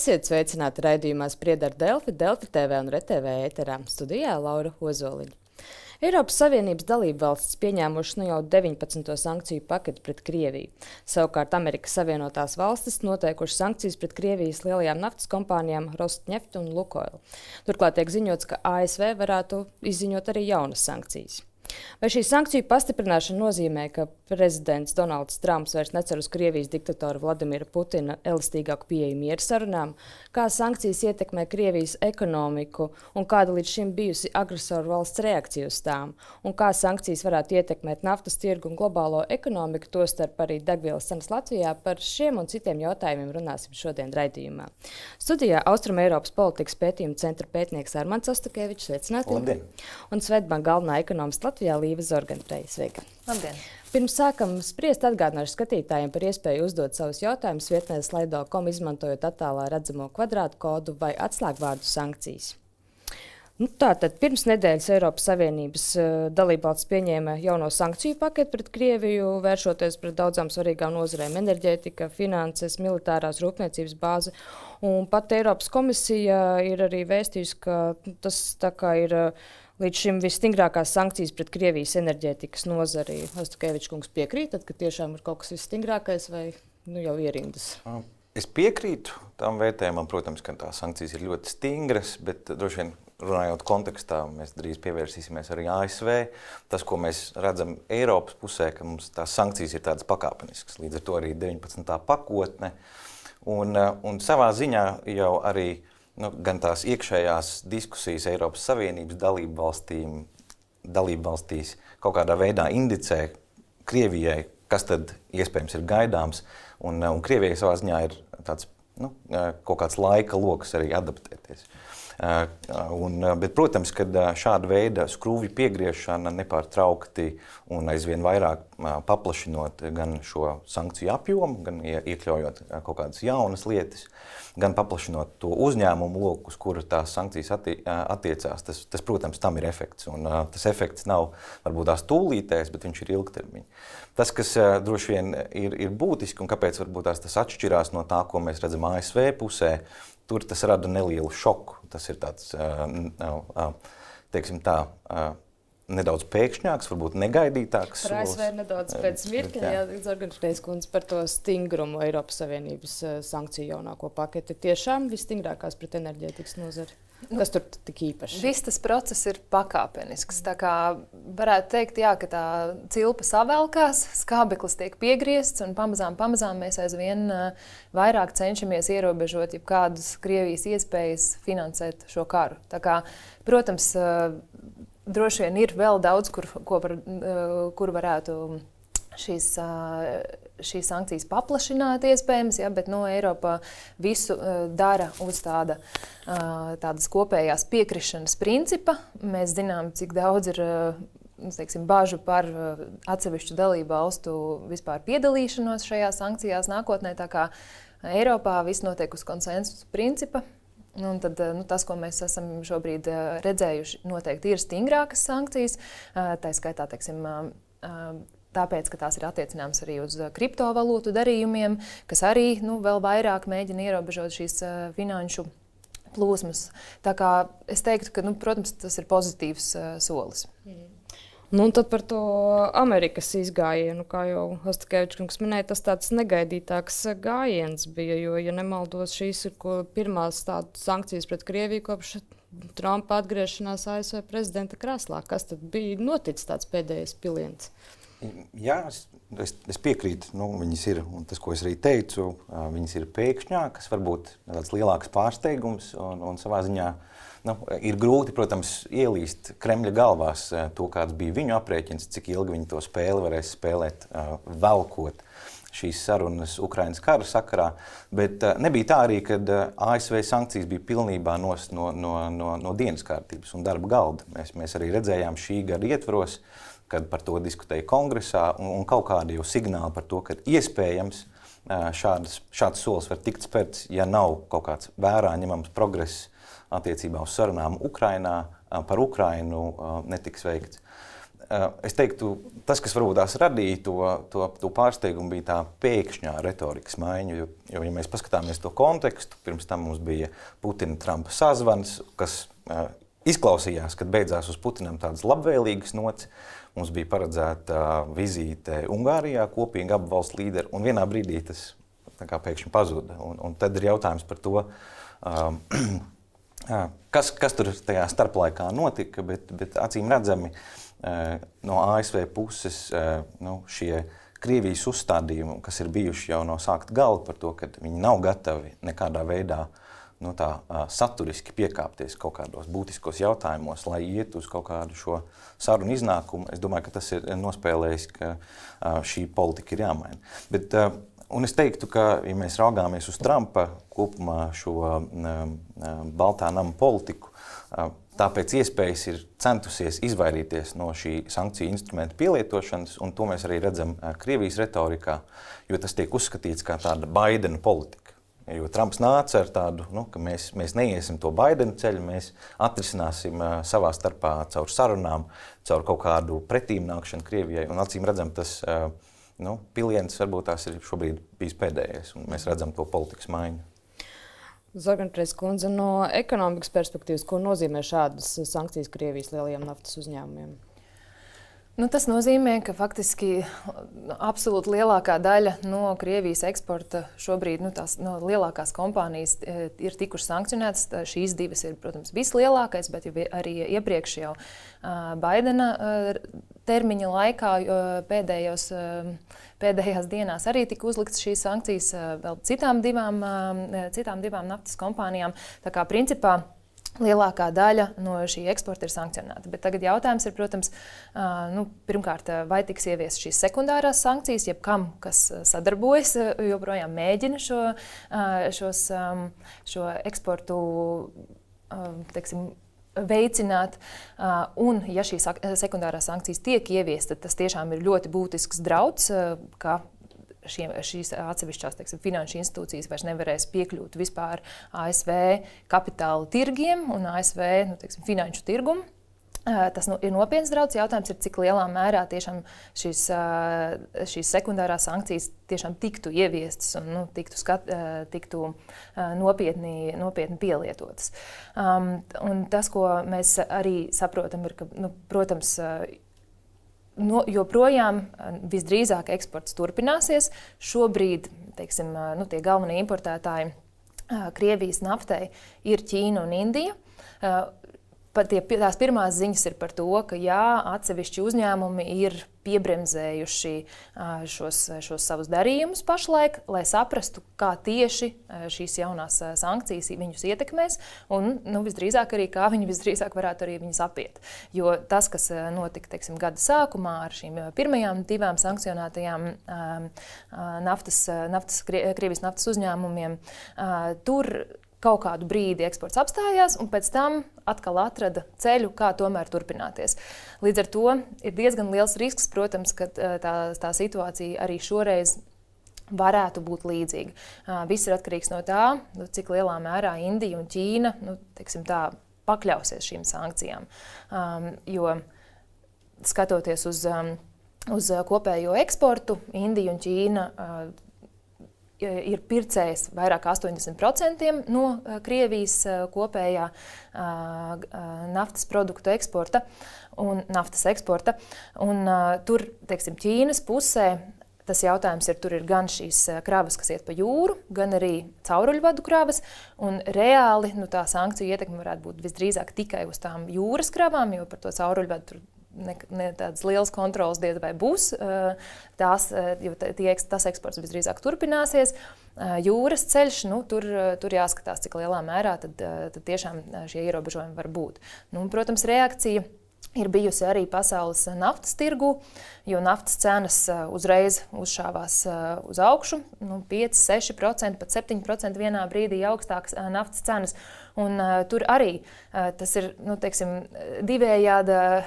Esiet sveicināti raidījumā Spried ar Delfi, Delfi TV un RTV ēterā. Studijā Laura Ozoliņa. Eiropas Savienības dalībvalstis pieņēmušas jau 19. sankciju paketi pret Krieviju. Savukārt Amerikas Savienotās valstis noteikušas sankcijas pret Krievijas lielajām naftas kompānijām Rosneft un Lukoil. Turklāt tiek ziņots, ka ASV varētu izziņot arī jaunas sankcijas. Vai šī sankciju pastiprināšana nozīmē, ka prezidents Donalds Trumps vairs necer uz Krievijas diktatora Vladimira Putina elastīgāku pieeju miera sarunām? Kā sankcijas ietekmē Krievijas ekonomiku un kāda līdz šim bijusi agresoru valsts reakcija uz tām? Un kā sankcijas varētu ietekmēt naftas tirgu un globālo ekonomiku, tostarp arī degvielas cenas Latvijā? Par šiem un citiem jautājumiem runāsim šodien raidījumā. Studijā Austrum Eiropas politikas pētījuma centra pētnieks Armands Ostakevičs, sveicināti. Labdien. Un Swedbank galvenā ekonomista Latvijā Līva Zorganpreja. Sveika. Labdien. Pirms sākam spriest, atgādināšu skatītājiem par iespēju uzdot savus jautājumus vietnē slido.com, izmantojot attālā redzamo kvadrātu kodu vai atslēgvārdu sankcijas. Tātad pirms nedēļas Eiropas Savienības dalībvalstis pieņēma jauno sankciju paketi pret Krieviju, vēršoties pret daudzām svarīgām nozarēm - enerģētika, finanses, militārās rūpniecības bāze. Un pat Eiropas komisija ir arī vēstījusi, ka tas tā kā ir līdz šim visstingrākās sankcijas pret Krievijas enerģētikas nozari. Ostakevičs kungs piekrīt, ka tiešām ir kaut kas visstingrākais vai jau ierindas? Es piekrītu tam vērtējumam, protams, ka tās sankcijas ir ļoti stingras, bet droši vien runājot kontekstā, mēs drīz pievērsīsimies arī ASV. Tas, ko mēs redzam Eiropas pusē, ka mums tās sankcijas ir tādas pakāpeniskas, līdz ar to arī 19. pakotne. Un savā ziņā jau arī gan tās iekšējās diskusijas Eiropas Savienības dalību valstīs kaut kādā veidā indicē Krievijai, kas tad iespējams ir gaidāms, un Krievijai savā ziņā ir tāds kaut kāds laika loks arī adaptēties. Bet, protams, kad šāda veida skrūvju piegriešana nepārtraukti un aizvien vairāk paplašinot gan šo sankciju apjomu, gan iekļaujot kaut kādas jaunas lietas, gan paplašinot to uzņēmumu loku, uz kuru tās sankcijas attiecās, tas, protams, tam ir efekts. Un tas efekts nav varbūt tās tūlītējs, bet viņš ir ilgtermiņa. Tas, kas droši vien ir būtiski un kāpēc varbūt tas atšķirās no tā, ko mēs redzam ASV pusē, tur tas rada nelielu šoku. Tas ir tāds, teiksim tā, nedaudz pēkšņāks, varbūt negaidītāks. Par ASV nedaudz pēc mirkļa, Zorganprejas kundze, par to stingrumu Eiropas Savienības sankciju jaunāko paketi. Tiešām visstingrākās pret enerģētikas nozari. Kas tur tik īpaši? Viss tas process ir pakāpenisks. Tā kā varētu teikt, jā, ka tā cilpa savelkās, skābeklis tiek piegriezts un pamazām mēs aizvien vairāk cenšamies ierobežot jebkādas Krievijas iespējas finansēt šo karu. Tā kā, protams, droši vien ir vēl daudz, kur varētu šīs sankcijas paplašināt iespējams, ja, bet Eiropa visu dara uz tādas kopējās piekrišanas principa. Mēs zinām, cik daudz ir bažu par atsevišķu dalību valstu vispār piedalīšanos šajās sankcijās nākotnē. Tā kā Eiropā viss notiek uz konsensus principa. Un tad, tas, ko mēs esam šobrīd redzējuši, noteikti ir stingrākas sankcijas. Tā skaitā, teiksim, tāpēc, ka tās ir attiecināmas arī uz kriptovalūtu darījumiem, kas arī vēl vairāk mēģina ierobežot šīs finanšu plūsmas. Tā kā es teiktu, ka, protams, tas ir pozitīvs solis. Un tad par to Amerikas izgājienu, kā jau Ostakevičs kungs minēja, tas tāds negaidītāks gājiens bija, jo, ja nemaldos, šīs ir pirmās tādas sankcijas pret Krieviju kopš Trumpa atgriešanās ASV prezidenta krēslā. Kas tad bija noticis tāds pēdējais piliens? Jā, es piekrītu, viņas ir, un tas, ko es arī teicu, viņas ir pēkšņākas, varbūt tāds lielāks pārsteigums, un savā ziņā ir grūti, protams, ielīst Kremļa galvās to, kāds bija viņu aprēķins, cik ilgi viņi to spēli varēs spēlēt, velkot šīs sarunas Ukrainas kara sakarā, bet nebija tā arī, kad ASV sankcijas bija pilnībā nost no dienas kārtības un darba galda. Mēs arī redzējām šī gada ietvaros, kad par to diskutēja kongresā, un kaut kādi jau signāli par to, ka iespējams šāds solis var tikt spērts, ja nav kaut kāds vērā ņemams progress attiecībā uz sarunām Ukrainā, par Ukrainu netiks veikts. es teiktu, tas, kas varbūt tās radīja to pārsteigumu, bija tā pēkšņā retorikas maiņa, jo, ja mēs paskatāmies to kontekstu, pirms tam mums bija Putina-Trumpa sazvans, kas izklausījās, kad beidzās uz Putinam tādas labvēlīgas nots. Mums bija paredzēta vizīte Ungārijā, kopīgi abu valstu līderi, un vienā brīdī tas tā kā pēkšņi pazuda. Un tad ir jautājums par to, kas tur tajā starplaikā notika, bet acīm redzami no ASV puses šie Krievijas uzstādījumi, kas ir bijuši jau no sākta gala par to, ka viņi nav gatavi nekādā veidā saturiski piekāpties kaut kādos būtiskos jautājumos, lai iet uz kaut kādu šo sarunu iznākumu. Es domāju, ka tas ir nospēlējis, ka šī politika ir jāmaina. Un es teiktu, ka, ja mēs raugāmies uz Trumpa kopumā šo Baltā nama politiku, tāpēc iespējas ir centusies izvairīties no šī sankciju instrumenta pielietošanas, un to mēs arī redzam Krievijas retorikā, jo tas tiek uzskatīts kā tāda Baidena politika. Jo Trumps nāca ar tādu, ka mēs neiesim to Baidena ceļu, mēs atrisināsim savā starpā caur sarunām, caur kaut kādu pretīmnākšanu Krievijai, un acīm redzam, tas piliens varbūt tās ir šobrīd bijis pēdējais, un mēs redzam to politikas maiņu. Zorganprēs kundze, no ekonomikas perspektīvas, ko nozīmē šādas sankcijas Krievijas lielajiem naftas uzņēmumiem? Tas nozīmē, ka faktiski absolūti lielākā daļa no Krievijas eksporta šobrīd, tās lielākās kompānijas ir tikušas sankcionētas. Šīs divas ir, protams, vislielākais, bet arī iepriekš jau Baidena termiņa laikā pēdējās dienās arī tika uzliktas šīs sankcijas vēl citām divām naftas kompānijām. Tā kā principā lielākā daļa no šī eksporta ir sankcionēta. Bet tagad jautājums ir, protams, pirmkārt, vai tiks ieviestas šīs sekundārās sankcijas, jeb kam, kas sadarbojas, joprojām mēģina šo eksportu, veicināt. Un, ja šīs sekundārās sankcijas tiek ieviestas, tad tas tiešām ir ļoti būtisks drauds, ka šīs atsevišķās finanšu institūcijas vairs nevarēs piekļūt vispār ASV kapitāla tirgiem un ASV finanšu tirgumu. Tas ir nopietns drauds. Jautājums ir, cik lielā mērā tiešām šīs sekundārās sankcijas tiešām tiktu ieviestas un tiktu nopietni pielietotas. Un tas, ko mēs arī saprotam, ir, ka, protams, joprojām visdrīzāk eksports turpināsies. Šobrīd, tie galvenie importētāji Krievijas naftai ir Ķīna un Indija. Tās pirmās ziņas ir par to, ka atsevišķi uzņēmumi ir piebremzējuši šos savus darījumus pašlaik, lai saprastu, kā tieši šīs jaunās sankcijas viņus ietekmēs un visdrīzāk arī, kā viņi visdrīzāk varētu arī viņus apiet. Jo tas, kas notika gada sākumā ar šīm pirmajām divām sankcionētajām Krievijas naftas uzņēmumiem, tur kaut kādu brīdi eksports apstājās, un pēc tam atkal atrada ceļu, kā tomēr turpināties. Līdz ar to ir diezgan liels risks, protams, ka tā situācija arī šoreiz varētu būt līdzīga. Viss ir atkarīgs no tā, cik lielā mērā Indija un Ķīna pakļausies šīm sankcijām. Jo skatoties uz kopējo eksportu, Indija un Ķīna ir pircējs vairāk 80% no Krievijas kopējā naftas produktu eksporta un naftas eksporta. Un tur, Ķīnas pusē, tas jautājums ir, tur ir gan šīs kravas, kas iet pa jūru, gan arī cauruļvadu kravas. Un reāli tā sankciju ietekme varētu būt visdrīzāk tikai uz tām jūras kravām, jo par to cauruļvadu tur ne tādas lielas kontrolas diez vai būs. Jo tas eksports visdrīzāk turpināsies. Jūras ceļš, tur jāskatās, cik lielā mērā tad tiešām šie ierobežojumi var būt. Protams, reakcija ir bijusi arī pasaules naftas tirgu, jo naftas cenas uzreiz uzšāvās uz augšu, 5–6%, pat 7% vienā brīdī augstākas naftas cenas. Un tur arī tas ir, divējādas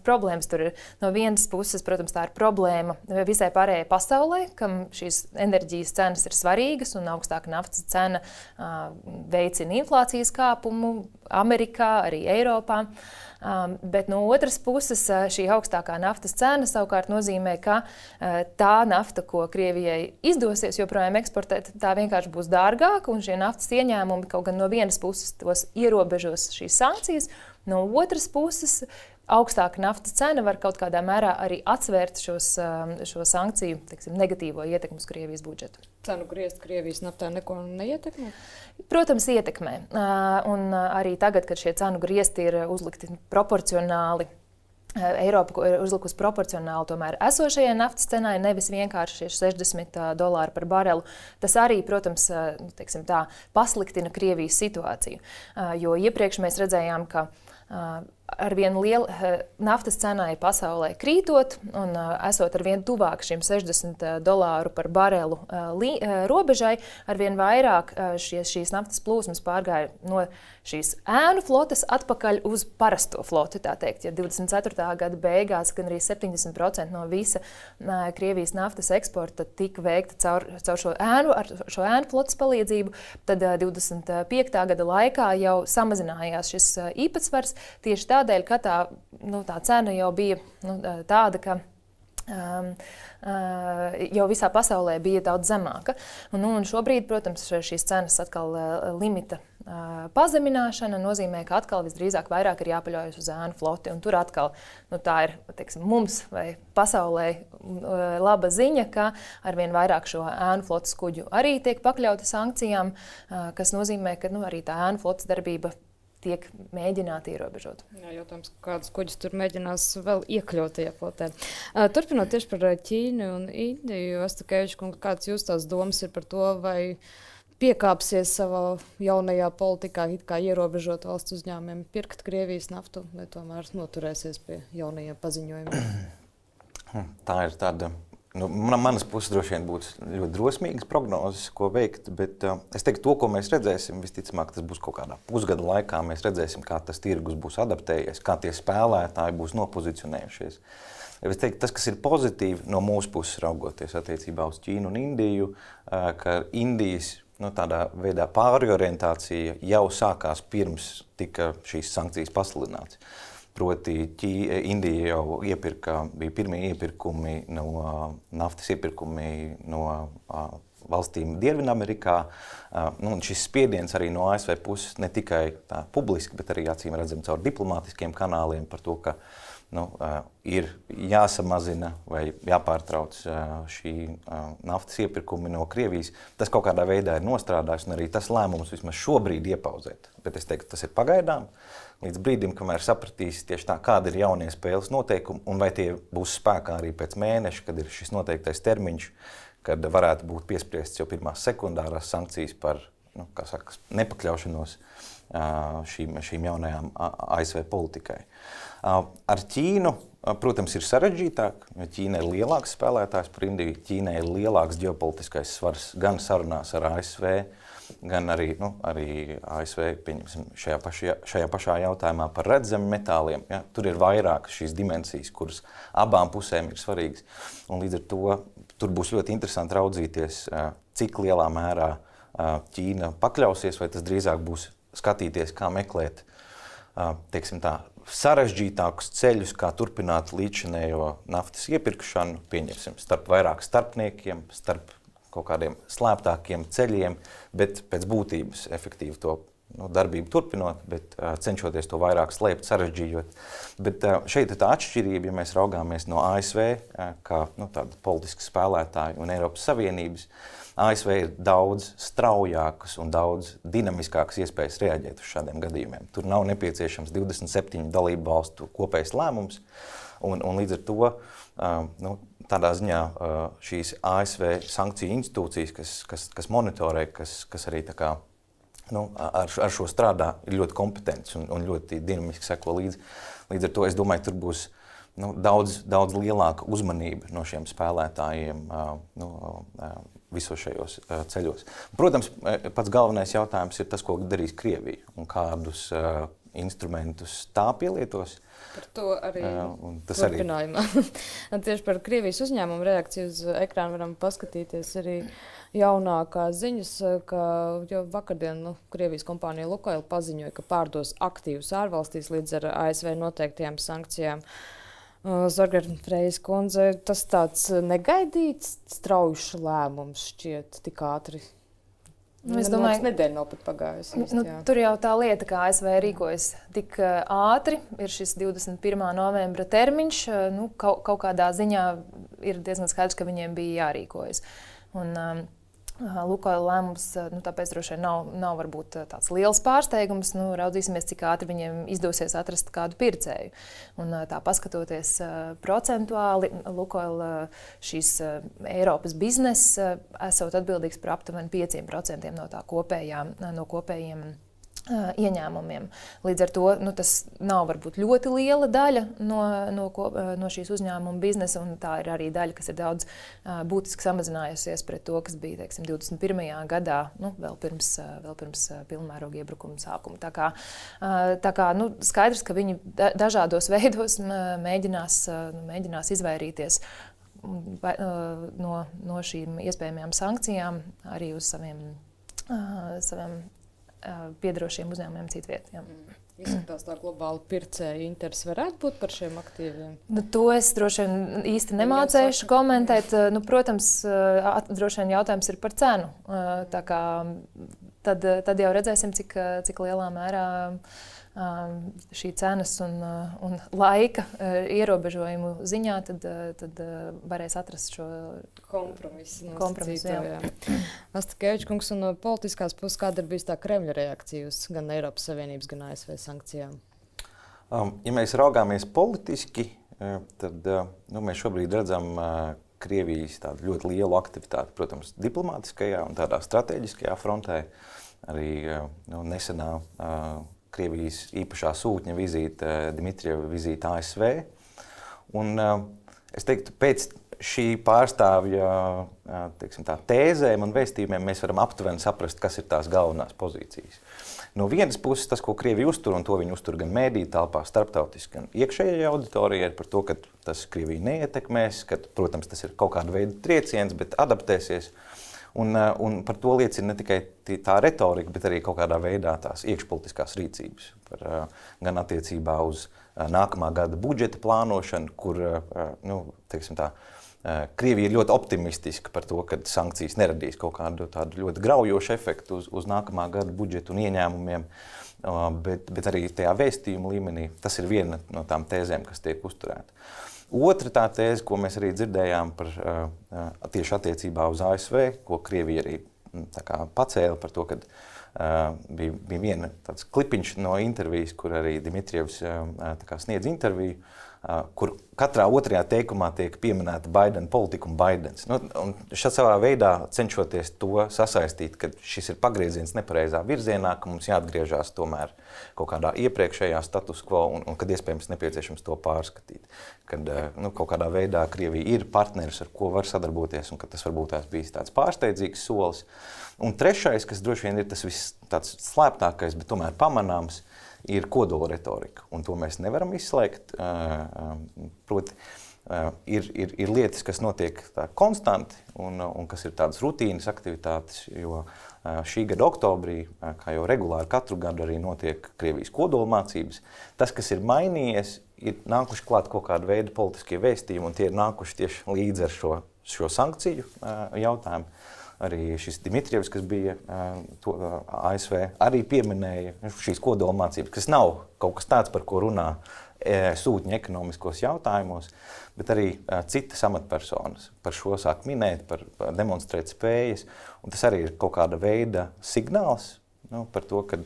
problēmas. Tur ir no vienas puses, protams, tā ir problēma visai pārējai pasaulē, kam šīs enerģijas cenas ir svarīgas un augstāka naftas cena veicina inflācijas kāpumu Amerikā, arī Eiropā. Bet no otras puses šī augstākā naftas cena savukārt nozīmē, ka tā nafta, ko Krievijai izdosies joprojām eksportēt, tā vienkārši būs dārgāka, un šie naftas ieņēmumi kaut gan no vienas puses tos ierobežos šīs sankcijas, no otras puses augstāka naftas cena var kaut kādā mērā arī atsvērt šo sankciju, teiksim, negatīvo ietekmi uz Krievijas budžetu. Cenu griezt Krievijas naftā neko neietekmē? Protams, ietekmē. Un arī tagad, kad šie cenu griezti ir uzlikti proporcionāli, Eiropa ir uzlikusi proporcionāli tomēr esošajai naftas cenai, nevis vienkārši $60 par barelu. Tas arī, protams, teiksim tā, pasliktina Krievijas situāciju. Jo iepriekš mēs redzējām, ka arvien liela naftas cenai pasaulē krītot un esot arvien tuvāk šim $60 par barelu robežai, arvien vairāk šīs naftas plūsmas pārgāja no šīs ēnu flotes atpakaļ uz parasto floti, tā teikt. Ja 24. gada beigās gan arī 70% no visa Krievijas naftas eksporta tika veikta caur šo ēnu flotes palīdzību, tad 25. gada laikā jau samazinājās šis īpatsvars tieši tādēļ, ka tā cena jau bija tāda, ka jau visā pasaulē bija daudz zemāka. Un šobrīd, protams, šīs cenas atkal limita pazemināšana nozīmē, ka atkal visdrīzāk vairāk ir jāpaļaujas uz ēnu floti. Un tur atkal tā ir, teiksim, mums vai pasaulē laba ziņa, ka arvien vairāk šo ēnu flotes kuģu arī tiek pakļauti sankcijām, kas nozīmē, ka arī tā ēnu flotes darbība tiek mēģināti ierobežot. Jā, jautājums, kādus kuģus tur mēģinās vēl iekļaut tajā flotē. Turpinot tieši par Ķīnu un Indiju, Ostakevičs kungs, kāds jūs tās domas ir par to, vai piekāpsies savā jaunajā politikā, it kā ierobežot valsts uzņēmumiem pirkt Krievijas naftu, vai tomēr noturēsies pie jaunajiem paziņojumiem? Tā ir tāda. Manas puses droši vien būs ļoti drosmīgas prognozes, ko veikt, bet es teiktu, to, ko mēs redzēsim, visticamāk, tas būs kaut kādā pusgada laikā. Mēs redzēsim, kā tas tirgus būs adaptējies, kā tie spēlētāji būs nopozicionējušies. Es teiktu, tas, kas ir pozitīvi no mūsu puses raugoties attiecībā uz Ķīnu un Indiju, ka Indijas tādā veidā pārorientācija jau sākās pirms tika šīs sankcijas pasludināts. Proti, Indija jau bija pirmie iepirkumi naftas iepirkumi no valstīm Dienvidamerikā. Šis spiediens arī no ASV puses ne tikai tā publiski, bet arī acīm redzam caur diplomātiskiem kanāliem par to, ka ir jāsamazina vai jāpārtrauc šī naftas iepirkumi no Krievijas. Tas kaut kādā veidā ir nostrādājis, un arī tas lēmums vismaz šobrīd iepauzēt. Bet es teiktu, tas ir pagaidām. Līdz brīdim, kamēr sapratīs tieši tā, kāda ir jaunie spēles noteikumi, un vai tie būs spēkā arī pēc mēneša, kad ir šis noteiktais termiņš, kad varētu būt piespriests jau pirmās sekundārās sankcijas par nepakļaušanos šīm jaunajām ASV politikai. Ar Ķīnu, protams, ir sarežģītāk, jo Ķīna ir lielāks spēlētājs par Indiju. Ķīnai ir lielāks ģeopolitiskais svars gan sarunās ar ASV, gan arī ASV, pieņemsim, šajā pašā jautājumā par redzami metāliem. Ja? Tur ir vairāk šīs dimensijas, kuras abām pusēm ir svarīgas. Un līdz ar to tur būs ļoti interesanti raudzīties, cik lielā mērā Ķīna pakļausies, vai tas drīzāk būs skatīties, kā meklēt, teiksim tā, sarežģītākus ceļus, kā turpināt līdzinējo naftas iepirkšanu, pieņemsim, starp vairāk starpniekiem, starp kaut kādiem slēptākiem ceļiem, bet pēc būtības efektīvi to darbību turpinot, bet cenšoties to vairāk slēpt, sarežģījot. Bet šeit ir tā atšķirība, ja mēs raugāmies no ASV, kā tāda politiska spēlētāja un Eiropas Savienības. ASV ir daudz straujākas un daudz dinamiskākas iespējas reaģēt uz šādiem gadījumiem. Tur nav nepieciešams 27 dalību valstu kopējs lēmums, un līdz ar to tādā ziņā šīs ASV sankciju institūcijas, kas monitorē, kas arī tā kā, ar šo strādā, ir ļoti kompetents un ļoti dinamiski seko līdzi. Līdz ar to es domāju, tur būs daudz lielāka uzmanība no šiem spēlētājiem visos šajos ceļos. Protams, pats galvenais jautājums ir tas, ko darīs Krievija un kādus instrumentus tā pielietos. Par to arī tas turpinājumā. Tieši par Krievijas uzņēmumu reakciju uz ekrānu varam paskatīties arī jaunākās ziņas, ka jau vakardien Krievijas kompānija Lukoil paziņoja, ka pārdos aktīvus ārvalstīs līdz ar ASV noteiktajām sankcijām. Zorgar-Frejas kundze, tas tāds negaidīts, straujušs lēmums šķiet tik ātri. Es domāju, nedēļa nav pat pagājusi. Tur jau tā lieta, ka ASV rīkojas tik ātri, ir šis 21. novembra termiņš, kaut kādā ziņā ir diezgan skaidrs, ka viņiem bija jārīkojas. Un Lukoil lēmums, tāpēc droši vien nav varbūt tāds liels pārsteigums. Raudzīsimies, cik ātri viņiem izdosies atrast kādu pircēju. Un tā paskatoties procentuāli, Lukoil šīs Eiropas biznesa esot atbildīgs par aptuveni 5% no kopējiem ieņēmumiem. Līdz ar to tas nav varbūt ļoti liela daļa no šīs uzņēmuma biznesa, un tā ir arī daļa, kas ir daudz būtiski samazinājusies pret to, kas bija, teiksim, 21. gadā, vēl pirms pilnmēroga iebrukuma sākuma. Tā kā skaidrs, ka viņi dažādos veidos mēģinās izvairīties no šīm iespējamajām sankcijām arī uz saviem piederošiem uzņēmumiem citvietā. Izskatās tā globāla pircēja interese varētu būt par šiem aktīviem? To es droši vien īsti nemācējuši komentēt. Protams, droši vien jautājums ir par cenu. Tā kā tad jau redzēsim, cik lielā mērā šī cenas un laika ierobežojumu ziņā tad varēs atrast šo kompromisu. Asta Kevičkungs, un no politiskās puses, kāda ir bijusi tā Kremļa reakcija uz gan Eiropas Savienības, gan ASV sankcijām? Ja mēs raugāmies politiski, tad mēs šobrīd redzam Krievijas tādu ļoti lielu aktivitāti, protams, diplomātiskajā un tādā strateģiskajā frontē. Arī nesenā Krievijas īpašā sūtņa vizīte, Dmitrieva vizīte ASV. Un es teiktu, pēc šī pārstāvja tēzēm un vēstījumiem mēs varam aptuveni saprast, kas ir tās galvenās pozīcijas. No vienas puses, tas, ko Krievija uztur, un to viņi uztur gan mēdīju telpā, starptautiski, gan iekšējai auditorijai, ir par to, ka tas Krieviju neietekmēs, ka, protams, tas ir kaut kāda veida trieciens, bet adaptēsies. Un par to liecina ne tikai tā retorika, bet arī kaut kādā veidā tās iekšpolitiskās rīcības. Gan attiecībā uz nākamā gada budžeta plānošanu, kur Krievija ir ļoti optimistiska par to, ka sankcijas neradīs kaut kādu tādu ļoti graujošu efektu uz nākamā gada budžetu un ieņēmumiem, bet arī tajā vēstījuma līmenī. Tas ir viena no tām tēzēm, kas tiek uzturēta. Otra tā tēze, ko mēs arī dzirdējām tieši attiecībā uz ASV, ko Krievija arī pacēla par to, ka bija viena tāds klipiņš no intervijas, kur arī Dmitrievs sniedz interviju, kur katrā otrajā teikumā tiek pieminēta Baidena politika un Baidens. Un šādā savā veidā cenšoties to sasaistīt, ka šis ir pagrieziens nepareizā virzienā, ka mums jāatgriežās tomēr kaut kādā iepriekšējā status quo un kad iespējams nepieciešams to pārskatīt. Kad kaut kādā veidā Krievija ir partneris, ar ko var sadarboties, un ka tas varbūt bijis tāds pārsteidzīgs solis. Un trešais, kas droši vien ir tas viss tāds slēptākais, bet tomēr pamanāms, ir kodola retorika, un to mēs nevaram izslēgt. Proti, ir lietas, kas notiek konstanti un kas ir tādas rutīnas aktivitātes, jo šī gada oktobrī, kā jau regulāri katru gadu arī notiek Krievijas kodola mācības. Tas, kas ir mainījies, ir nākuši klāt kaut kāda veida politiskie vēstījumi, un tie ir nākuši tieši līdz ar šo sankciju jautājumu. Arī šis Dmitrievs, kas bija ASV, arī pieminēja šīs kodola mācības, kas nav kaut kas tāds, par ko runā sūtņi ekonomiskos jautājumos, bet arī citas amatpersonas par šo sāk minēt, par demonstrēt spējas. Un tas arī ir kaut kāda veida signāls par to, ka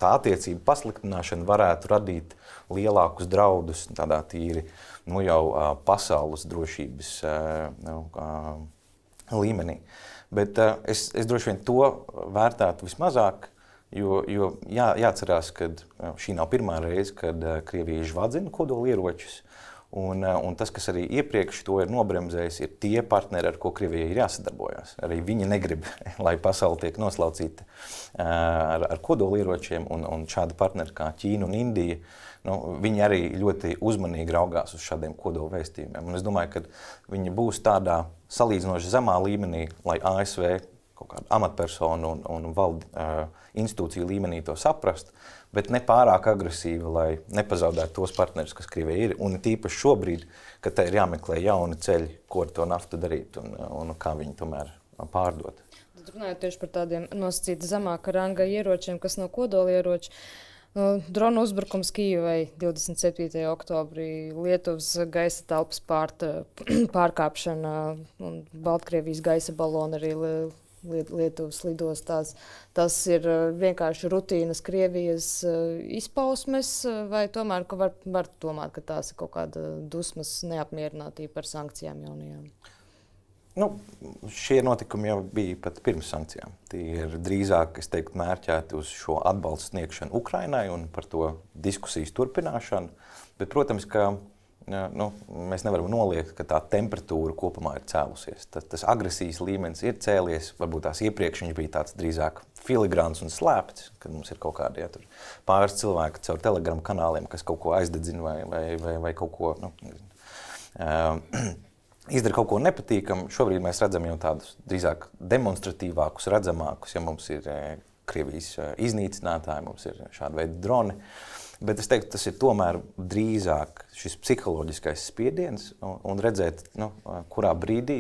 tā attiecība pasliktināšana varētu radīt lielākus draudus tādā tīri jau pasaules drošības līmenī. Bet es droši vien to vērtētu vismazāk, jo jāatcerās, ka šī nav pirmā reize, kad Krievija žvadzina kodolieročus, Un tas, kas arī iepriekš to ir nobremzējis, ir tie partneri, ar ko Krievijai ir jāsadarbojas. Arī viņi negrib, lai pasaule tiek noslaucīta ar kodolieročiem, un šādi partneri kā Ķīna un Indija, viņi arī ļoti uzmanīgi raugās uz šādiem kodola vēstījumiem. Un es domāju, ka viņi būs tādā salīdzinoši zemā līmenī, lai ASV kaut kāda amatpersonu un institūciju līmenī to saprast, bet ne pārāk agresīvi, lai nepazaudētu tos partnerus, kas Krievijai ir. Un tīpaši šobrīd, kad te ir jāmeklē jauni ceļi, ko ar to naftu darīt un kā viņi tomēr pārdot. Runājot tieši par tādiem nosacīti zemāka ranga ieročiem, kas nav kodolieroči. Drona uzbrukums Kijevai 27. oktobrī, Lietuvas gaisa telpas pārkāpšana un Baltkrievijas gaisa balona arī Lietuvas lidostās. Tas ir vienkārši rutīnas Krievijas izpausmes, vai tomēr var domāt, ka tās ir kaut kāda dusmas neapmierinātība par sankcijām jaunajām? Šie notikumi jau bija pat pirms sankcijām. Tie ir drīzāk, es teiktu, mērķēti uz šo atbalstu sniegšanu Ukrainai un par to diskusijas turpināšanu. Bet, protams, ka mēs nevaram noliegt, ka tā temperatūra kopumā ir cēlusies. Tas agresijas līmenis ir cēlies, varbūt tās iepriekš viņš bija tāds drīzāk filigrāns un slēpts, kad mums ir kaut kādi pāris cilvēki caur Telegram kanāliem, kas kaut ko aizdedzina vai kaut ko izdara kaut ko nepatīkamu. Šobrīd mēs redzam jau tādus drīzāk demonstratīvākus, redzamākus, ja mums ir Krievijas iznīcinātāji, mums ir šāda veida droni. Bet es teiktu, tas ir tomēr drīzāk šis psiholoģiskais spiediens un redzēt, kurā brīdī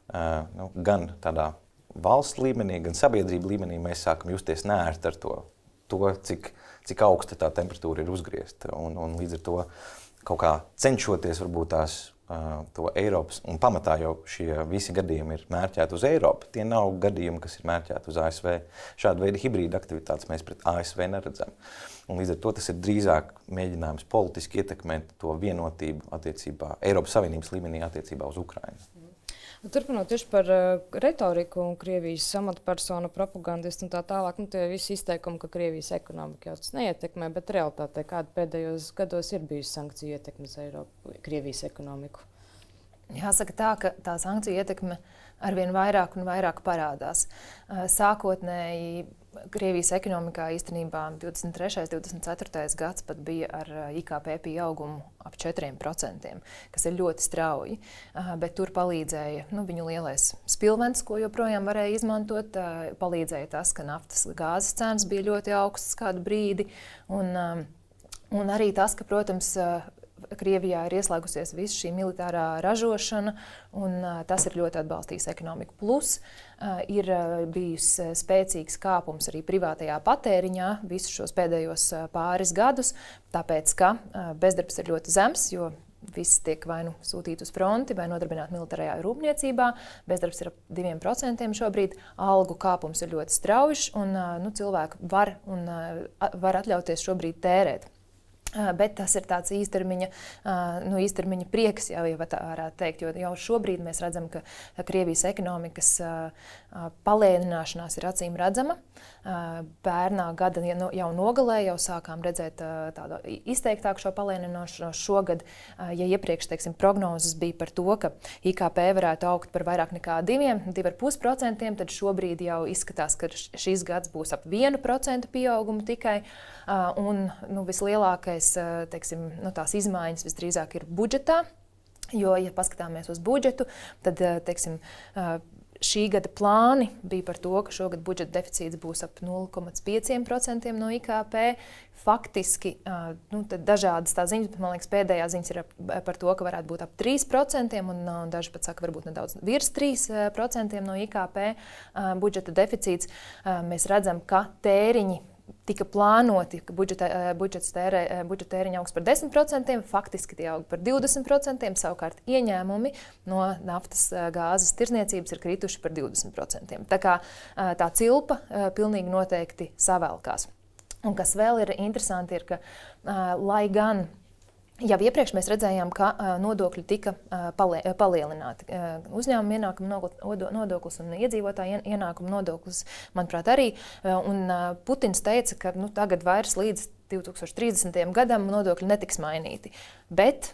gan tādā valsts līmenī, gan sabiedrība līmenī mēs sākam justies neērti ar to cik augsta tā temperatūra ir uzgriezta. Un līdz ar to kaut kā cenšoties varbūt to Eiropas, un pamatā jau šie visi gadījumi ir mērķēti uz Eiropu. Tie nav gadījumi, kas ir mērķēti uz ASV. Šāda veida hibrīda aktivitātes mēs pret ASV neredzam. Un līdz ar to tas ir drīzāk mēģinājums politiski ietekmēt to vienotību attiecībā, Eiropas Savienības līmenī attiecībā uz Ukrainu. Turpinot tieši par retoriku un Krievijas amatpersonu propagandistu un tā tālāk, tie visi izteikumi, ka Krievijas ekonomika jau tas neietekmē, bet realitātē kāda pēdējos gados ir bijusi sankciju ietekme uz Krievijas ekonomiku? Jāsaka tā, ka tā sankciju ietekme arvien vairāk un vairāk parādās. Sākotnēji Krievijas ekonomikā īstenībā 23. 24. gads pat bija ar IKP pieaugumu ap 4%, kas ir ļoti strauji. Bet tur palīdzēja viņu lielais spilvens, ko joprojām varēja izmantot. Palīdzēja tas, ka naftas gāzes cenas bija ļoti augstas kādu brīdi. Un arī tas, ka, protams, Krievijā ir ieslēgusies visa šī militārā ražošana, un tas ir ļoti atbalstījis ekonomiku. Plus ir bijis spēcīgs kāpums arī privātajā patēriņā visus šos pēdējos pāris gadus, tāpēc, ka bezdarbs ir ļoti zems, jo viss tiek vai nu sūtīt uz fronti, vai nodarbināt militārajā rūpniecībā. Bezdarbs ir ap 2% šobrīd, algu kāpums ir ļoti strauji, un cilvēki var atļauties šobrīd tērēt. Bet tas ir tāds īstermiņa prieks, jau tā varētu teikt, jo jau šobrīd mēs redzam, ka Krievijas ekonomikas palēnināšanās ir acīm redzama. Pērnā gada jau nogalē, jau sākām redzēt tādu izteiktāku šo palēnināšanos šogad. Ja iepriekš, prognozes bija par to, ka IKP varētu augt par vairāk nekā 2,5%, tad šobrīd jau izskatās, ka šis gads būs ap 1% pieaugumu tikai. Un vislielākais, tās izmaiņas visdrīzāk ir budžetā, jo, ja paskatāmies uz budžetu, tad, šī gada plāni bija par to, ka šogad budžeta deficīts būs ap 0,5% no IKP. Faktiski, dažādas tā ziņas, bet man liekas, pēdējā ziņas ir par to, ka varētu būt ap 3%, un daži pat saka, varbūt nedaudz virs 3% no IKP budžeta deficīts. Mēs redzam, ka tēriņi tika plānoti, ka budžeta tēriņa augs par 10%, faktiski tie aug par 20%, savukārt ieņēmumi no naftas gāzes tirdzniecības ir krituši par 20%. Tā kā tā cilpa pilnīgi noteikti savelkās. Un kas vēl ir interesanti, ir, ka lai gan jau iepriekš mēs redzējām, ka nodokļi tika palielināti. Uzņēmuma ienākuma nodoklis un iedzīvotāja ienākuma nodoklis, manuprāt, arī. Un Putins teica, ka tagad vairs līdz 2030. gadam nodokļi netiks mainīti. Bet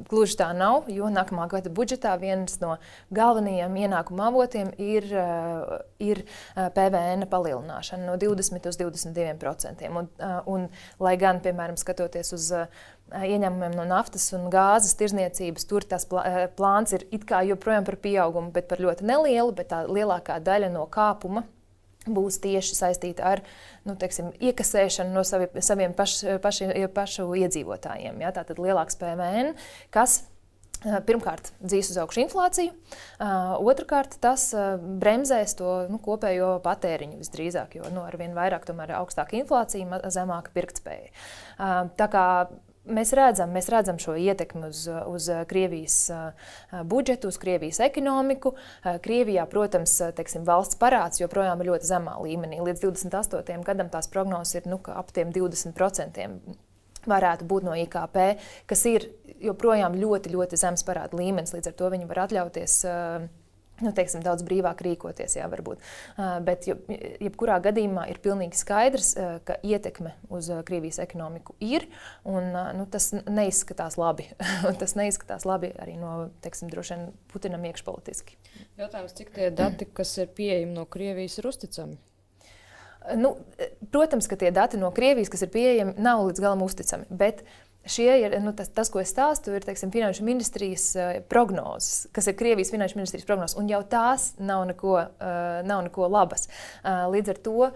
Gluži tā nav, jo nākamā gada budžetā viens no galvenajiem ienākuma avotiem ir PVN palielināšana no 20 uz 22%. Un lai gan, piemēram, skatoties uz ieņēmumiem no naftas un gāzes tirzniecības, tur tas plāns ir it kā joprojām par pieaugumu, bet par ļoti nelielu, bet tā lielākā daļa no kāpuma būs tieši saistīta ar iekasēšanu no saviem pašu iedzīvotājiem. Ja? Tātad lielāks PVN, kas pirmkārt dzīs uz augšu inflāciju, otrkārt tas bremzēs to kopējo patēriņu visdrīzāk, jo arvien vairāk tomēr augstāka inflācija, zemāka pirktspēja. Tā kā Mēs redzam šo ietekmi uz Krievijas budžetu, uz Krievijas ekonomiku. Krievijā, protams, valsts parāds joprojām ir ļoti zemā līmenī. Līdz 28. gadam tās prognozes ir ap tiem 20% varētu būt no IKP, kas ir joprojām ļoti, ļoti zems parāda līmenis. Līdz ar to viņi var atļauties daudz brīvāk rīkoties, jā, varbūt. Bet jebkurā gadījumā ir pilnīgi skaidrs, ka ietekme uz Krievijas ekonomiku ir, un tas neizskatās labi. Tas neizskatās labi arī no, droši vien, Putinam iekšpolitiski. Jautājums, cik tie dati, kas ir pieejami no Krievijas, ir uzticami? Protams, ka tie dati no Krievijas, kas ir pieejami, nav līdz galam uzticami, bet šie ir, tas, ko es stāstu, ir Finanšu ministrijas prognozes, kas ir Krievijas Finanšu ministrijas prognozes, un jau tās nav neko labas. Līdz ar to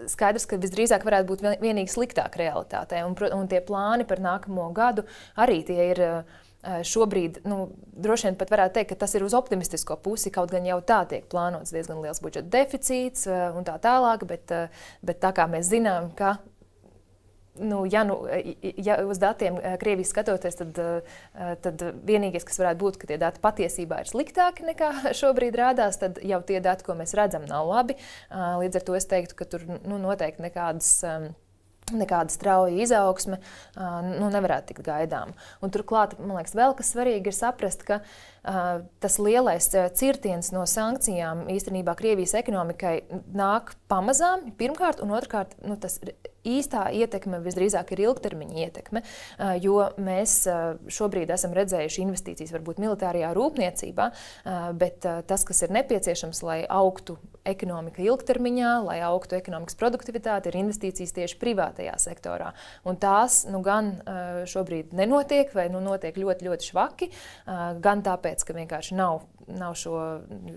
skaidrs, ka visdrīzāk varētu būt vienīgi sliktāk realitātē, un tie plāni par nākamo gadu arī tie ir šobrīd, droši vien pat varētu teikt, ka tas ir uz optimistisko pusi, kaut gan jau tā tiek plānots diezgan liels budžeta deficīts un tā tālāk, bet tā kā mēs zinām, ka ja uz datiem Krievijas skatoties, tad vienīgais, kas varētu būt, ka tie dati patiesībā ir sliktāki nekā šobrīd rādās, tad jau tie dati, ko mēs redzam, nav labi. Līdz ar to es teiktu, ka tur noteikti nekāda strauja izaugsme nevarētu tikt gaidām. Un turklāt, man liekas, vēl kas svarīgi ir saprast, ka tas lielais cirtiens no sankcijām īstenībā Krievijas ekonomikai nāk pamazām, pirmkārt, un otrkārt, tas īstā ietekme visdrīzāk ir ilgtermiņa ietekme, jo mēs šobrīd esam redzējuši investīcijas varbūt militārajā rūpniecībā, bet tas, kas ir nepieciešams, lai augtu ekonomika ilgtermiņā, lai augtu ekonomikas produktivitāte, ir investīcijas tieši privātajā sektorā. Un tās gan šobrīd nenotiek vai notiek ļoti, ļoti švaki, gan tāpēc, ka vienkārši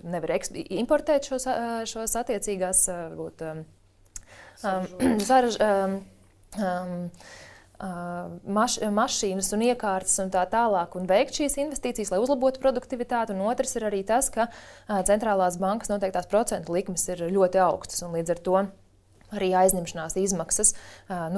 nevar importēt šos attiecīgās varbūt mašīnas un iekārtas un tā tālāk un veikt šīs investīcijas, lai uzlabotu produktivitāti. Un otrs ir arī tas, ka centrālās bankas noteiktās procentu likmes ir ļoti augstas un līdz ar to arī aizņemšanās izmaksas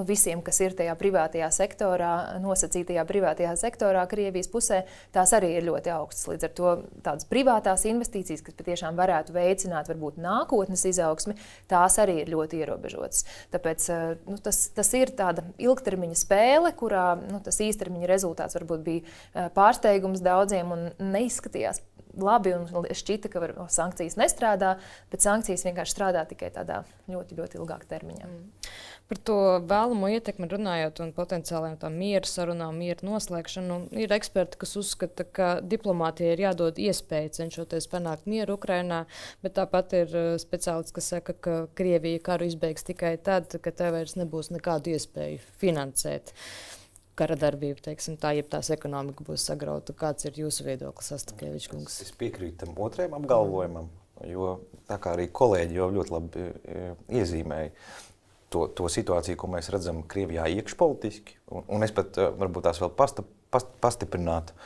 visiem, kas ir tajā privātajā sektorā, nosacītajā privātajā sektorā Krievijas pusē, tās arī ir ļoti augstas. Līdz ar to tādas privātās investīcijas, kas patiešām varētu veicināt varbūt nākotnes izaugsmi, tās arī ir ļoti ierobežotas. Tāpēc tas ir tāda ilgtermiņa spēle, kurā tas īstermiņa rezultāts varbūt bija pārsteigums daudziem un neizskatījās labi un šķita, ka sankcijas nestrādā, bet sankcijas vienkārši strādā tikai tādā ļoti, ļoti ilgāk termiņā. Par to vēlamo ietekmi runājot un potenciāliem miera sarunām, miera noslēgšanu, ir eksperti, kas uzskata, ka diplomātija ir jādod iespēju cenšoties panākt mieru Ukrainā, bet tāpat ir speciālists, kas saka, ka Krievija karu izbeigs tikai tad, ka te vairs nebūs nekādu iespēju finansēt kara darbību, teiksim tā, jeb tās ekonomika būs sagrauta. Kāds ir jūsu viedoklis, Astakēvičs kungs? Es piekrītu tam otrajam apgalvojumam, jo tā kā arī kolēģi jau ļoti labi iezīmēja to situāciju, ko mēs redzam Krievijā iekšpolitiski, un es pat varbūt tās vēl pastiprinātu.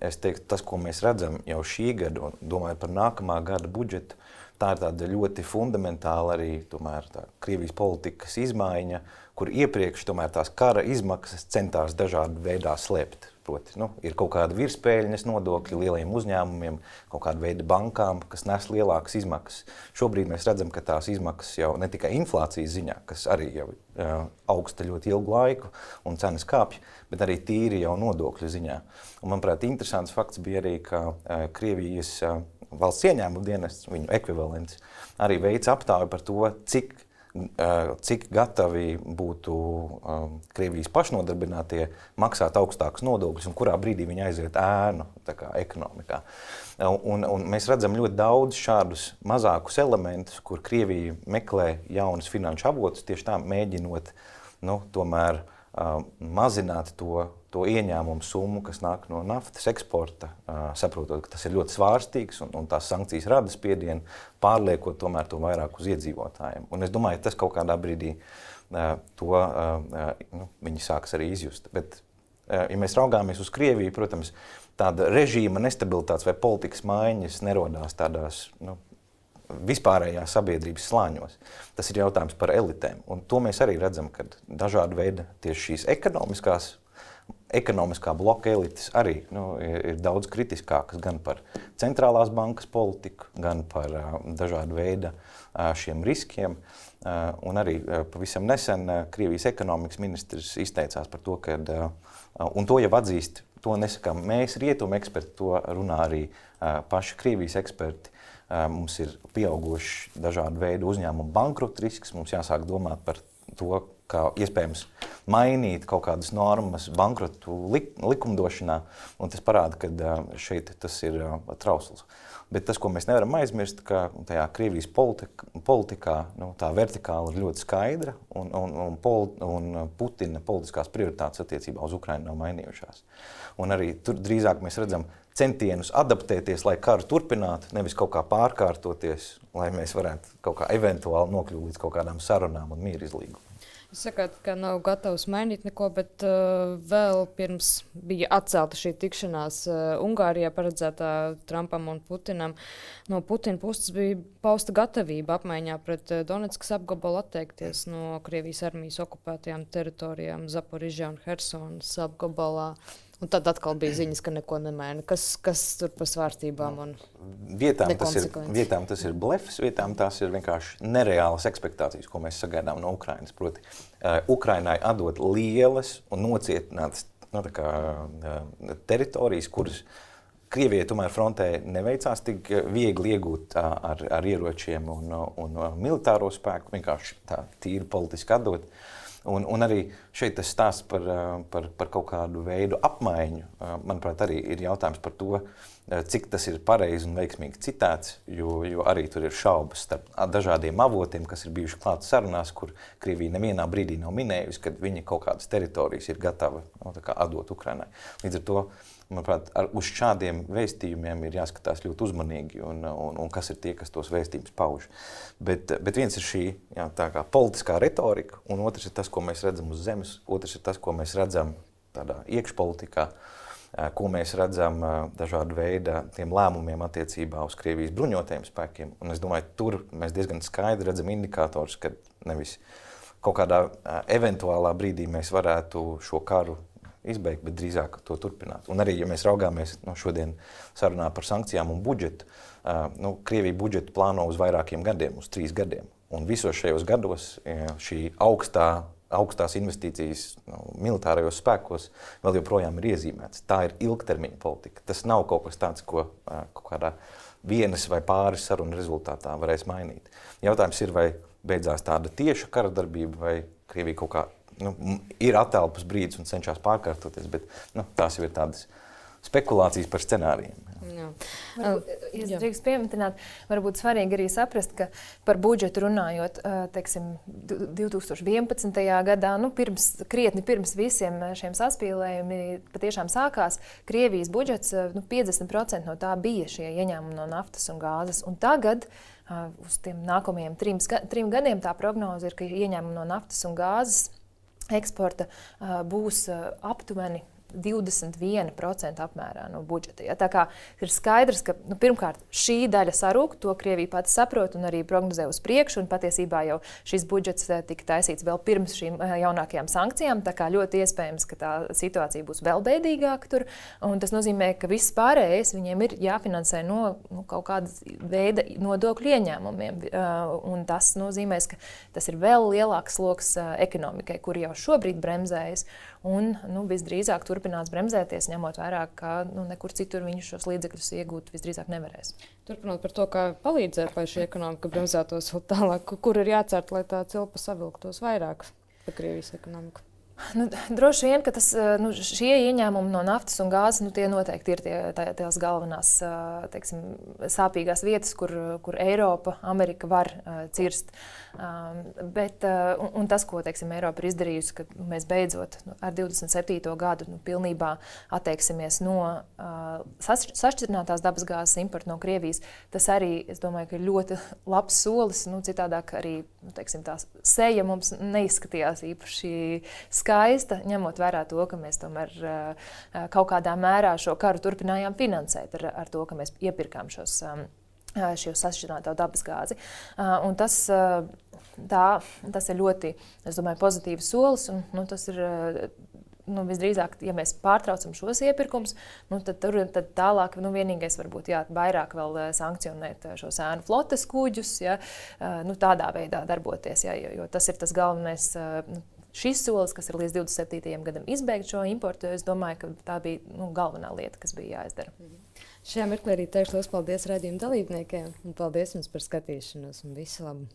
Es teiktu, tas, ko mēs redzam jau šī gada, un domāju par nākamā gada budžetu, tā ir tāda ļoti fundamentāla arī tomēr tā Krievijas politikas izmaiņa, kur iepriekš tomēr tās kara izmaksas centās dažādi veidā slēpt. Proti, ir kaut kāda virspēļņas nodokļi lieliem uzņēmumiem, kaut kāda veida bankām, kas nes lielākas izmaksas. Šobrīd mēs redzam, ka tās izmaksas jau ne tikai inflācijas ziņā, kas arī jau augsta ļoti ilgu laiku un cenas kāpj, bet arī tīri jau nodokļu ziņā. Un, manuprāt, interesants fakts bija arī, ka Krievijas valsts ieņēmuma dienests, viņu ekvivalents, arī veic aptāvi par to, cik cik gatavi būtu Krievijas pašnodarbinātie maksāt augstākus nodokļus un kurā brīdī viņi aiziet ēnu ekonomikā. Un mēs redzam ļoti daudz šādus mazākus elementus, kur Krievija meklē jaunus finanšu avotus, tieši tā mēģinot tomēr mazināt to ieņēmumu summu, kas nāk no naftas eksporta, saprotot, ka tas ir ļoti svārstīgs un tās sankcijas rada spiedienu, pārliekot tomēr to vairāk uz iedzīvotājiem. Un es domāju, tas kaut kādā brīdī viņi sāks arī izjust. Bet, ja mēs raugāmies uz Krieviju, protams, tāda režīma nestabilitātes vai politikas maiņas nerodās tādās vispārējās sabiedrības slāņos. Tas ir jautājums par elitēm. Un to mēs arī redzam, ka dažādi veidi tieši šīs ekonomiskā bloka elites arī ir daudz kritiskākas gan par centrālās bankas politiku, gan par dažādu veidu šiem riskiem. Un arī pavisam nesen Krievijas ekonomikas ministrs izteicās par to, ka, un to jau atzīst, to nesakām mēs, rietumu eksperti, to runā arī paši Krievijas eksperti. Mums ir pieauguši dažādu veidu uzņēmumu bankrotu risks, mums jāsāk domāt par to, kā iespējams mainīt kaut kādas normas bankrotu likumdošanā, un tas parāda, ka šeit tas ir trausls. Bet tas, ko mēs nevaram aizmirst, ka tajā Krievijas politikā tā vertikāla ir ļoti skaidra, un Putina politiskās prioritātes attiecībā uz Ukrainu nav mainījušās. Un arī tur drīzāk mēs redzam centienus adaptēties, lai karu turpinātu, nevis kaut kā pārkārtoties, lai mēs varētu kaut kā eventuāli nokļūt līdz kaut kādām sarunām un mieru izlīgumu. Jūs sakāt, ka nav gatavs mainīt neko, bet vēl pirms bija atcelta šī tikšanās Ungārijā paredzētā Trumpam un Putinam. No Putina puses bija pausta gatavība apmaiņā pret Donetskas apgabalu atteikties no Krievijas armijas okupētajām teritorijām Zaporižjā un Hersonas apgabalā. Un tad atkal bija ziņas, ka neko nemaina. Kas tur pa svārstībām un vietām tas ir blefs, vietām tās ir vienkārši nereālas ekspektācijas, ko mēs sagaidām no Ukrainas. Proti, Ukrainai atdot lielas un nocietinātas teritorijas, kuras Krievijai tomēr frontē neveicās tik viegli iegūt ar ieročiem un militāro spēku, vienkārši tā tīri politiski atdot. Un arī šeit tas stāsts par kaut kādu veidu apmaiņu, manuprāt, arī ir jautājums par to, cik tas ir pareizi un veiksmīgi citēts, jo arī tur ir šaubas starp dažādiem avotiem, kas ir bijuši klāt sarunās, kur Krievija nevienā brīdī nav minējusi, kad viņa kaut kādas teritorijas ir gatava atdot Ukrainai. Līdz ar to, manuprāt, uz šādiem vēstījumiem ir jāskatās ļoti uzmanīgi un kas ir tie, kas tos vēstījumus pauž. Bet viens ir šī tā kā politiskā retorika, un otrs ir tas, ko mēs redzam uz zemes, otrs ir tas, ko mēs redzam tādā iekšpolitikā, ko mēs redzam dažādu veidu tiem lēmumiem attiecībā uz Krievijas bruņotajiem spēkiem. Un es domāju, tur mēs diezgan skaidri redzam indikātors, ka nevis kaut kādā eventuālā brīdī mēs varētu šo karu izbeigt, bet drīzāk to turpināt. Un arī, ja mēs raugāmies šodien sarunā par sankcijām un budžetu, Krievija budžetu plāno uz vairākiem gadiem, uz 3 gadiem. Un visos šajos gados šī augstās investīcijas militārajos spēkos vēl joprojām ir iezīmēts. Tā ir ilgtermiņa politika. Tas nav kaut kas tāds, ko kaut kādā vienas vai pāris sarunu rezultātā varēs mainīt. Jautājums ir, vai beidzās tāda tieša kara darbība, vai Krievija kaut kā ir attelpas brīdis un cenšas pārkārtoties, bet tās jau ir tādas spekulācijas par scenārijiem. Ja drīkst pieminēt, varbūt svarīgi arī saprast, ka par budžetu runājot, teiksim, 2011. gadā, krietni pirms visiem šiem saspīlējumi patiešām sākās, Krievijas budžets, 50% no tā bija šie ieņēmumi no naftas un gāzes. Un tagad, uz tiem nākamajiem 3 gadiem, tā prognoze ir, ka ieņēmumi no naftas un gāzes eksporta būs aptuveni 21% apmērā no budžeta. Ja? Tā kā ir skaidrs, ka pirmkārt šī daļa sarūk, to Krievija pati saprot un arī prognozē uz priekšu, un patiesībā jau šis budžets tika taisīts vēl pirms šīm jaunākajām sankcijām, tā kā ļoti iespējams, ka tā situācija būs vēl bēdīgāka tur, un tas nozīmē, ka viss pārējais viņiem ir jāfinansē no kaut kādas veida nodokļu ieņēmumiem, un tas nozīmēs, ka tas ir vēl lielāks sloks ekonomikai, kur jau šobrīd bremzējas, un visdrīzāk turpinās bremzēties, ņemot vērā, ka nekur citur viņi šos līdzekļus iegūt visdrīzāk nevarēs. Turpinot par to, kā palīdzēt, lai šī ekonomika bremzētos vēl tālāk, kur ir jācert, lai tā cilpa savilktos vairāk pa Krievijas ekonomiku? Droši vien, ka šie ieņēmumi no naftas un gāzes tie noteikti ir tās galvenās teiksim, sāpīgās vietas, kur Eiropa, Amerika var cirst. Bet tas, ko teiksim, Eiropa ir izdarījusi, ka mēs beidzot ar 27. gadu pilnībā atteiksimies no sašķidrinātās dabasgāzes importa no Krievijas, tas arī, es domāju, ka ir ļoti labs solis. Citādāk arī teiksim, tā seja mums neizskatījās īpaši skaista, ņemot vērā to, ka mēs tomēr kaut kādā mērā šo karu turpinājām finansēt ar to, ka mēs iepirkām šos sašķidrināto dabasgāzi. Un tas ir ļoti, es domāju, pozitīvs solis, un tas ir visdrīzāk, ja mēs pārtraucam šos iepirkumus, tad tālāk vienīgais varbūt vairāk vēl sankcionēt šos ēnu flotes kuģus, tādā veidā darboties, jo tas ir tas galvenais šis solis, kas ir līdz 27. gadam izbeigt šo importu. Es domāju, ka tā bija galvenā lieta, kas bija jāizdara. Šajā mirklī arī teikšu liels paldies raidījuma dalībniekiem un paldies jums par skatīšanos un visu labu!